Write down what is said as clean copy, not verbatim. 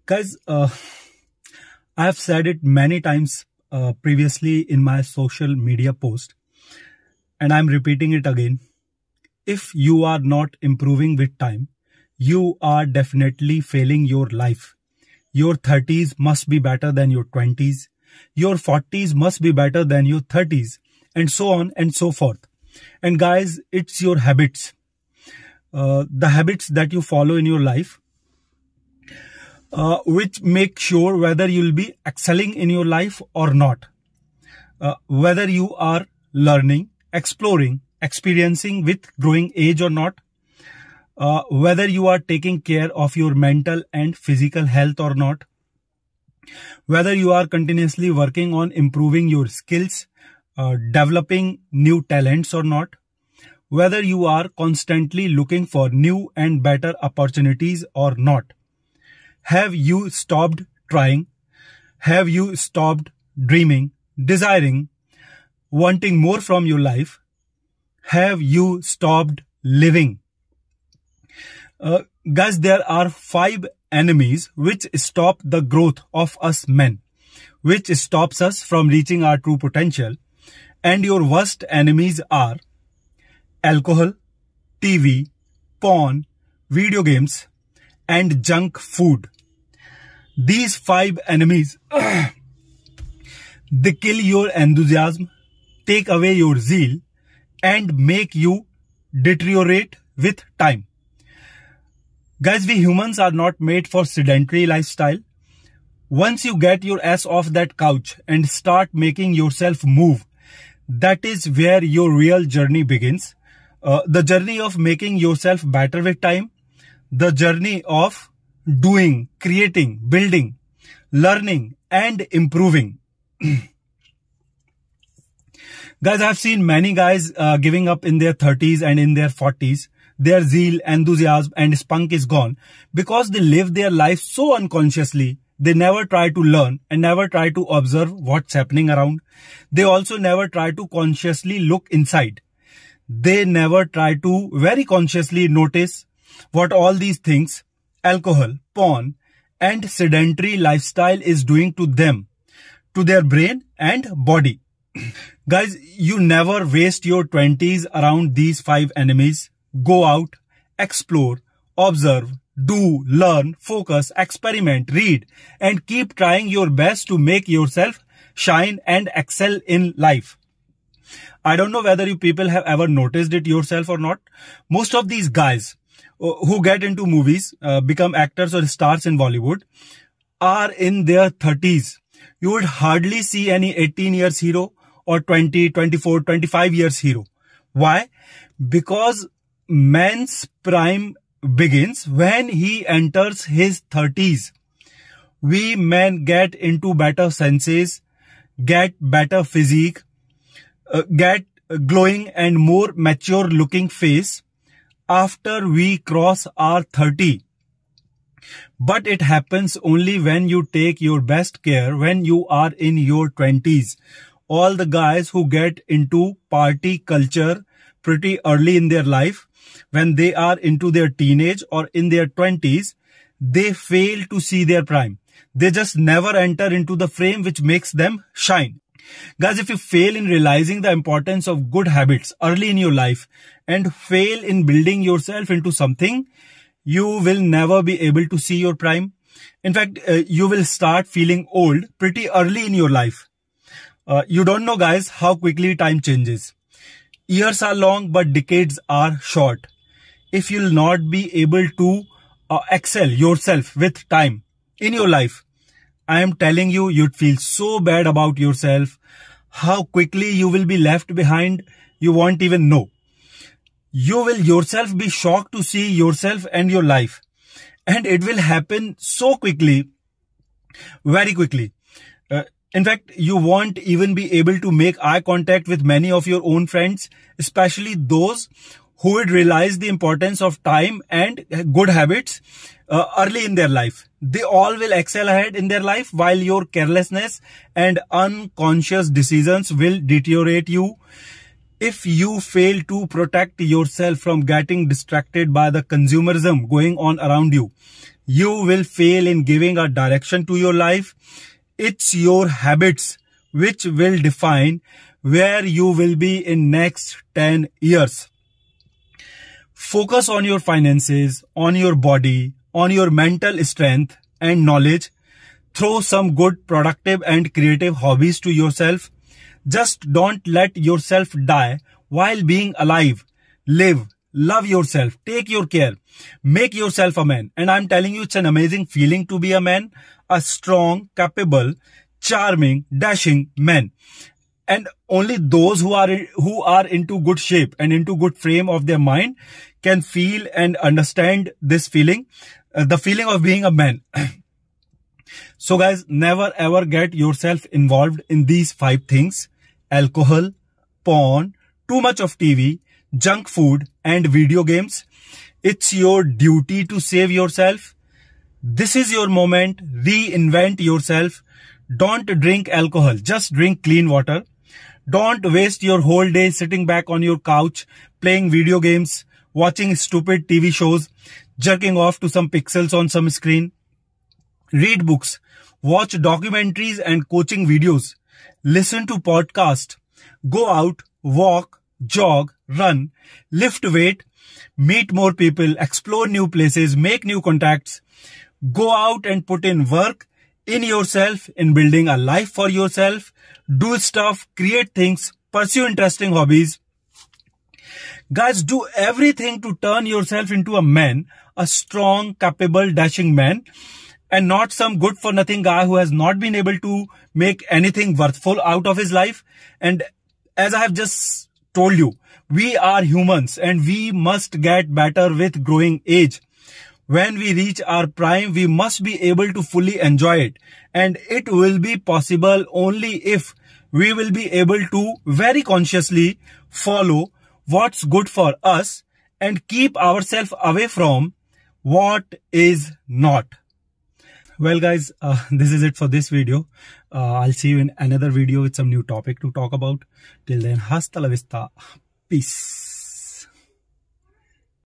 Guys, I have said it many times previously in my social media post, and I'm repeating it again. If you are not improving with time, you are definitely failing your life. Your 30s must be better than your 20s. Your 40s must be better than your 30s, and so on and so forth. And guys, it's your habits. The habits that you follow in your life, which make sure whether you'll be excelling in your life or not. Whether you are learning, exploring, experiencing with growing age or not. Whether you are taking care of your mental and physical health or not. Whether you are continuously working on improving your skills, developing new talents or not. Whether you are constantly looking for new and better opportunities or not. Have you stopped trying? Have you stopped dreaming, desiring, wanting more from your life? Have you stopped living? Guys, there are 5 enemies which stop the growth of us men, which stops us from reaching our true potential. And your worst enemies are alcohol, TV, porn, video games, and junk food. These 5 enemies, they kill your enthusiasm, take away your zeal, and make you deteriorate with time. Guys, we humans are not made for sedentary lifestyle. Once you get your ass off that couch and start making yourself move, that is where your real journey begins. The journey of making yourself better with time. The journey of doing, creating, building, learning, and improving. Guys, I've seen many guys giving up in their 30s and in their 40s. Their zeal, enthusiasm, and spunk is gone because they live their life so unconsciously. They never try to learn and never try to observe what's happening around. They also never try to consciously look inside. They never try to very consciously notice what all these things, alcohol, porn, and sedentary lifestyle is doing to them, to their brain and body. Guys, you never waste your 20s around these 5 enemies. Go out, explore, observe, do, learn, focus, experiment, read, and keep trying your best to make yourself shine and excel in life. I don't know whether you people have ever noticed it yourself or not. Most of these guys who get into movies, become actors or stars in Bollywood, are in their 30s. You would hardly see any 18 years hero or 20, 24, 25 years hero. Why? Because man's prime begins when he enters his 30s. We men get into better senses, get better physique, get glowing and more mature looking face after we cross our 30. But it happens only when you take your best care when you are in your 20s. All the guys who get into party culture pretty early in their life, when they are into their teenage or in their 20s, they fail to see their prime. They just never enter into the frame which makes them shine. Guys, if you fail in realizing the importance of good habits early in your life and fail in building yourself into something, you will never be able to see your prime. In fact, you will start feeling old pretty early in your life. You don't know, guys, how quickly time changes. Years are long, but decades are short. If you'll not be able to excel yourself with time in your life, I am telling you, you'd feel so bad about yourself. How quickly you will be left behind, you won't even know. You will yourself be shocked to see yourself and your life. And it will happen so quickly, very quickly. In fact, you won't even be able to make eye contact with many of your own friends, especially those who would realize the importance of time and good habits early in their life. They all will excel ahead in their life, while your carelessness and unconscious decisions will deteriorate you. If you fail to protect yourself from getting distracted by the consumerism going on around you, you will fail in giving a direction to your life. It's your habits which will define where you will be in next 10 years. Focus on your finances, on your body, on your mental strength and knowledge. Throw some good, productive and creative hobbies to yourself. Just don't let yourself die while being alive. Live, love yourself, take your care, make yourself a man. And I'm telling you, it's an amazing feeling to be a man, a strong, capable, charming, dashing man. And only those who are into good shape and into good frame of their mind can feel and understand this feeling, the feeling of being a man. So guys, never ever get yourself involved in these 5 things: alcohol, porn, too much of TV, junk food and video games. It's your duty to save yourself. This is your moment. Reinvent yourself. Don't drink alcohol. Just drink clean water. Don't waste your whole day sitting back on your couch, playing video games, watching stupid TV shows, jerking off to some pixels on some screen. Read books, watch documentaries and coaching videos, listen to podcasts, go out, walk, jog, run, lift weight, meet more people, explore new places, make new contacts, go out and put in work in yourself, in building a life for yourself, do stuff, create things, pursue interesting hobbies. Guys, do everything to turn yourself into a man, a strong, capable, dashing man, and not some good for nothing guy who has not been able to make anything worthful out of his life. And as I have just told you, we are humans and we must get better with growing age. When we reach our prime, we must be able to fully enjoy it. And it will be possible only if we will be able to very consciously follow what's good for us and keep ourselves away from what is not. Well guys, this is it for this video. I'll see you in another video with some new topic to talk about. Till then, hasta la vista. Peace.